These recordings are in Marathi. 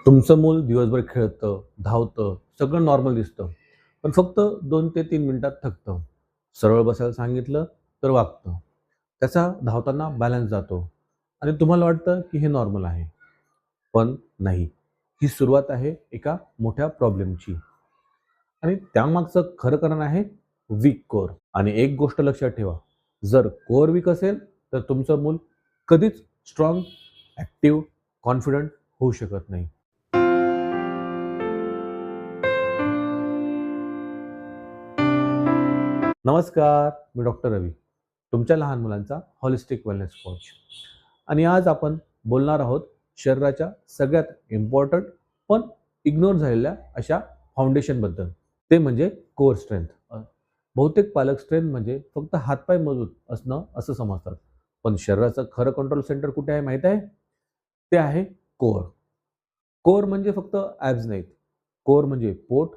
तुमचं मूल दिवसभर खेळतं, धावतं, सगळं नॉर्मल दिसतं. पण फक्त 2 ते 3 मिनिटात थकतं. सरळ बसायला सांगितलं तर वाकतं. त्याचा धावताना बॅलन्स जातो आणि तुम्हाला वाटतं की हे नॉर्मल आहे. पण नाही. ही सुरुवात आहे एका मोठ्या प्रॉब्लेमची आणि त्यामागचं खरं कारण आहे वीक कोर. आणि एक गोष्ट लक्षात ठेवा, जर कोर वीक असेल तर तुमचं मूल कधीच स्ट्राँग, ॲक्टिव्ह, कॉन्फिडंट होऊ शकत नाही. नमस्कार, मी डॉक्टर रवी, तुमच्या लहान मुलांचा हॉलिस्टिक वेलनेस कोच. आणि आज आपण बोलणार आहोत शरीराच्या सगळ्यात इम्पॉर्टंट पण इग्नोर झालेल्या अशा फाउंडेशनबद्दल. ते म्हणजे कोर स्ट्रेंथ. बहुतेक पालक स्ट्रेंथ म्हणजे फक्त हातपाय मजबूत असणं असं समजतात. पण शरीराचं खरं कंट्रोल सेंटर कुठे आहे माहीत आहे? ते आहे कोर. कोर म्हणजे फक्त ॲब्स नाहीत. कोर म्हणजे पोट,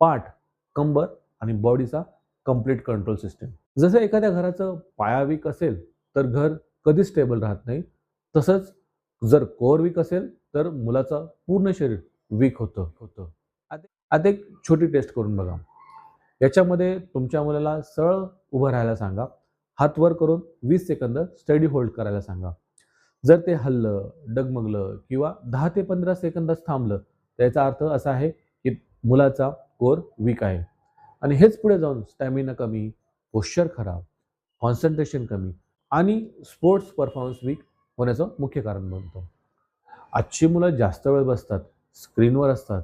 पाठ, कंबर आणि बॉडीचा कंप्लीट कंट्रोल सिस्टम. जसं एखाद्या घराचं पाया वीक असेल, तर घर कधीच स्टेबल राहत नाही. तसंच जर कोर वीक असेल, तर मुलाचं पूर्ण शरीर वीक होतं. आता एक छोटी टेस्ट करून बघा. याच्यामध्ये तुमच्या मुलाला सरळ उभं राहायला सांगा. हात वर करून 20 सेकंद स्टडी होल्ड करायला सांगा. जर ते हललं, डगमगलं किंवा 10 ते 15 सेकंदच थांबलं, तर याचा अर्थ असा आहे, की मुलाचा कोर वीक आहे. आणि हेच पुढे जाऊन स्टॅमिना कमी, पोश्चर खराब, कॉन्सन्ट्रेशन कमी आणि स्पोर्ट्स परफॉर्मन्स वीक होण्याचं मुख्य कारण बनतो. आजची मुलं जास्त वेळ बसतात, स्क्रीनवर असतात.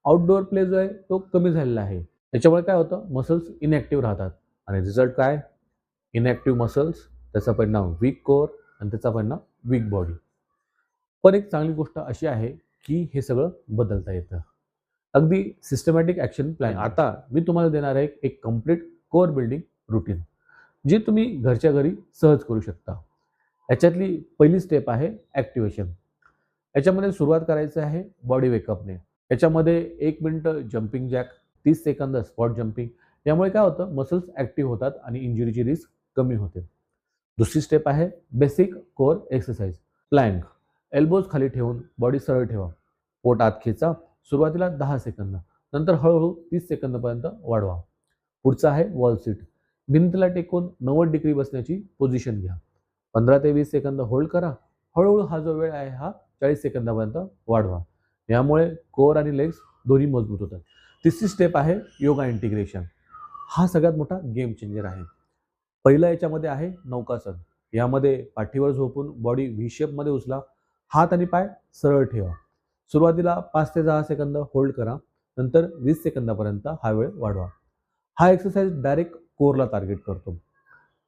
आउटडोअर प्ले जो आहे तो कमी झालेला आहे. त्याच्यामुळे काय होतं, मसल्स इनॅक्टिव्ह राहतात आणि रिझल्ट काय? इनॅक्टिव्ह मसल्स, त्याचा परिणाम वीक कोर आणि त्याचा परिणाम वीक बॉडी. पण एक चांगली गोष्ट अशी आहे, की हे सगळं बदलता येतं. अगदी सिस्टमॅटिक ॲक्शन प्लॅन. आता मी तुम्हाला देणार आहे एक कंप्लीट कोर बिल्डिंग रूटीन, जी तुम्ही घरच्या घरी सहज करू शकता. याच्यातली पहिली स्टेप आहे ॲक्टिव्हेशन. याच्यामध्ये सुरुवात करायची आहे बॉडी वेकअपने. याच्यामध्ये 1 मिनिटं jumping jack, 30 second spot jumping. यामुळे काय होतं, मसल्स ॲक्टिव्ह होतात आणि इंजुरीची रिस्क कमी होते. दुसरी स्टेप आहे basic core exercise. Plank. Elbows खाली ठेवून बॉडी सरळ ठेवा. पोट आत खेचा. सुरुवातीला 10 सेकंद. नंतर हळूहळू 30 सेकंदापर्यंत वाढवा. पुढचं आहे वॉल सीट. भिंतीला टेकून 90 डिग्री बसण्याची पोझिशन घ्या. 15 ते 20 सेकंद होल्ड करा. हळूहळू हा जो वेळ आहे हा 40 सेकंदापर्यंत वाढवा. यामुळे कोर आणि लेग्स दोन्ही मजबूत होतात. तिसरी स्टेप आहे योगा इंटिग्रेशन. हा सगळ्यात मोठा गेम चेंजर आहे. पहिलं याच्यामध्ये आहे नौकासन. यामध्ये पाठीवर झोपून बॉडी व्ही शेपमध्ये उचला. हात आणि पाय सरळ ठेवा. सुरुवातीला 5 ते 10 सेकंद होल्ड करा. नंतर 20 सेकंदापर्यंत हा वेळ वाढवा. हा एक्सरसाइज डायरेक्ट कोरला टार्गेट करतो.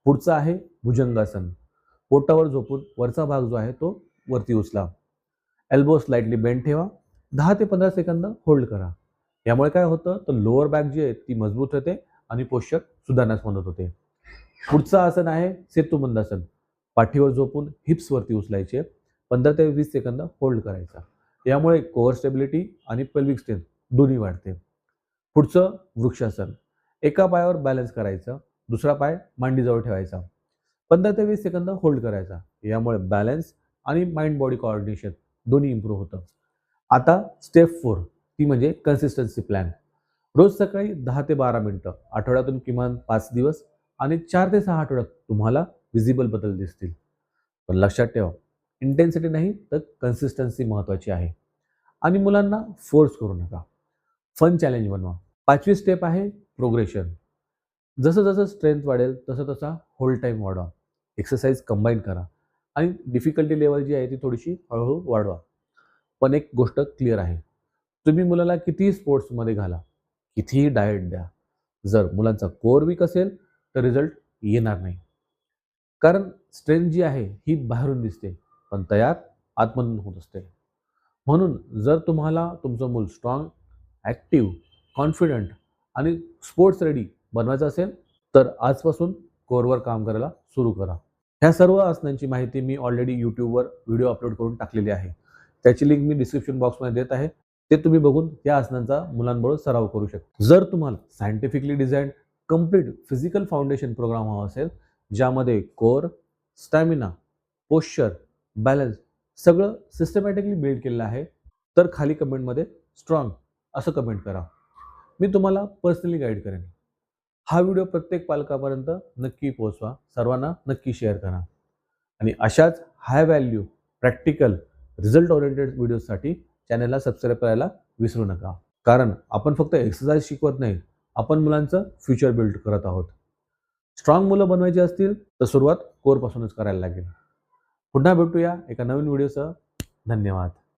पुढचं आहे भुजंगासन. पोटावर झोपून वरचा भाग जो आहे तो वरती उचला. एल्बो स्लाइटली बेंड ठेवा. 10 ते 15 सेकंद होल्ड करा. यामुळे काय होतं, तर लोअर बॅक जी आहे ती मजबूत होते आणि पोश्चर सुधारण्यास मदत होते. पुढचं आसन आहे सेतुबंधासन. पाठीवर झोपून हिप्स वरती उचलायचे. 15 ते 20 सेकंद होल्ड करायचा. यामुळे कोअर स्टेबिलिटी आणि पेल्विक स्ट्रेंथ दोन्ही वाढते. पुढचं वृक्षासन. एका पायावर बॅलन्स करायचं. दुसरा पाय मांडीजवळ ठेवायचा. 15 ते 20 सेकंद होल्ड करायचा. यामुळे बॅलन्स आणि माइंड बॉडी कोऑर्डिनेशन दोन्ही इम्प्रूव्ह होतं. आता स्टेप 4 ती म्हणजे कन्सिस्टन्सी प्लॅन. रोज सकाळी 10 ते 12 मिनिटं, आठवड्यातून किमान 5 दिवस आणि 4 ते 6 आठवड्यात तुम्हाला विजिबल बदल दिसतील. पण लक्षात ठेवा, इंटेन्सिटी नाही तर कन्सिस्टन्सी महत्त्वाची आहे. आणि मुलांना फोर्स करू नका. फन चॅलेंज बनवा. 5वी स्टेप आहे प्रोग्रेशन. जसं स्ट्रेंथ वाढेल तसा होल्ड टाईम वाढवा. एक्सरसाइज कंबाईन करा आणि डिफिकल्टी लेवल जी आहे ती थोडीशी हळूहळू वाढवा. पण एक गोष्ट क्लिअर आहे. तुम्ही मुलाला कितीही स्पोर्ट्समध्ये घाला, कितीही डाएट द्या. जर मुलांचा कोर वीक असेल, तर रिझल्ट येणार नाही. कारण स्ट्रेंथ जी आहे ही बाहेरून दिसते, पण तयार आतमधून होत असते. म्हणून जर तुम्हाला तुमचं मूल स्ट्रॉंग, ॲक्टिव्ह, कॉन्फिडंट आणि स्पोर्ट्स रेडी बनवायचं असेल, तर आजपासून कोरवर काम करायला सुरू करा. ह्या सर्व आसनांची माहिती मी ऑलरेडी YouTubeवर व्हिडिओ अपलोड करून टाकलेली आहे. त्याची लिंक मी डिस्क्रिप्शन बॉक्समध्ये देत आहे. ते तुम्ही बघून या आसनांचा मुलांबरोबर सराव करू शकता. जर तुम्हाला scientifically designed complete physical foundation program हवा असेल, ज्यामध्ये कोर, स्टॅमिना, पोश्चर, बॅलन्स सगळं सिस्टमॅटिकली बिल्ड केलेलं आहे, तर खाली कमेंटमध्ये स्ट्रॉंग असं कमेंट करा. मी तुम्हाला पर्सनली गाईड करेन. हा व्हिडिओ प्रत्येक पालकापर्यंत नक्की पोहोचवा. सर्वांना नक्की शेअर करा. आणि अशाच high value, practical, result oriented व्हिडिओसाठी चॅनलला सबस्क्राईब करायला विसरू नका. कारण आपण फक्त एक्सरसाइज शिकवत नाही, आपण मुलांचं फ्युचर बिल्ड करत आहोत. स्ट्रॉंग मुलं बनवायची असतील तर सुरुवात कोरपासूनच करायला लागेल. पुन्हा भेटूया एका नवीन व्हिडिओसह. धन्यवाद.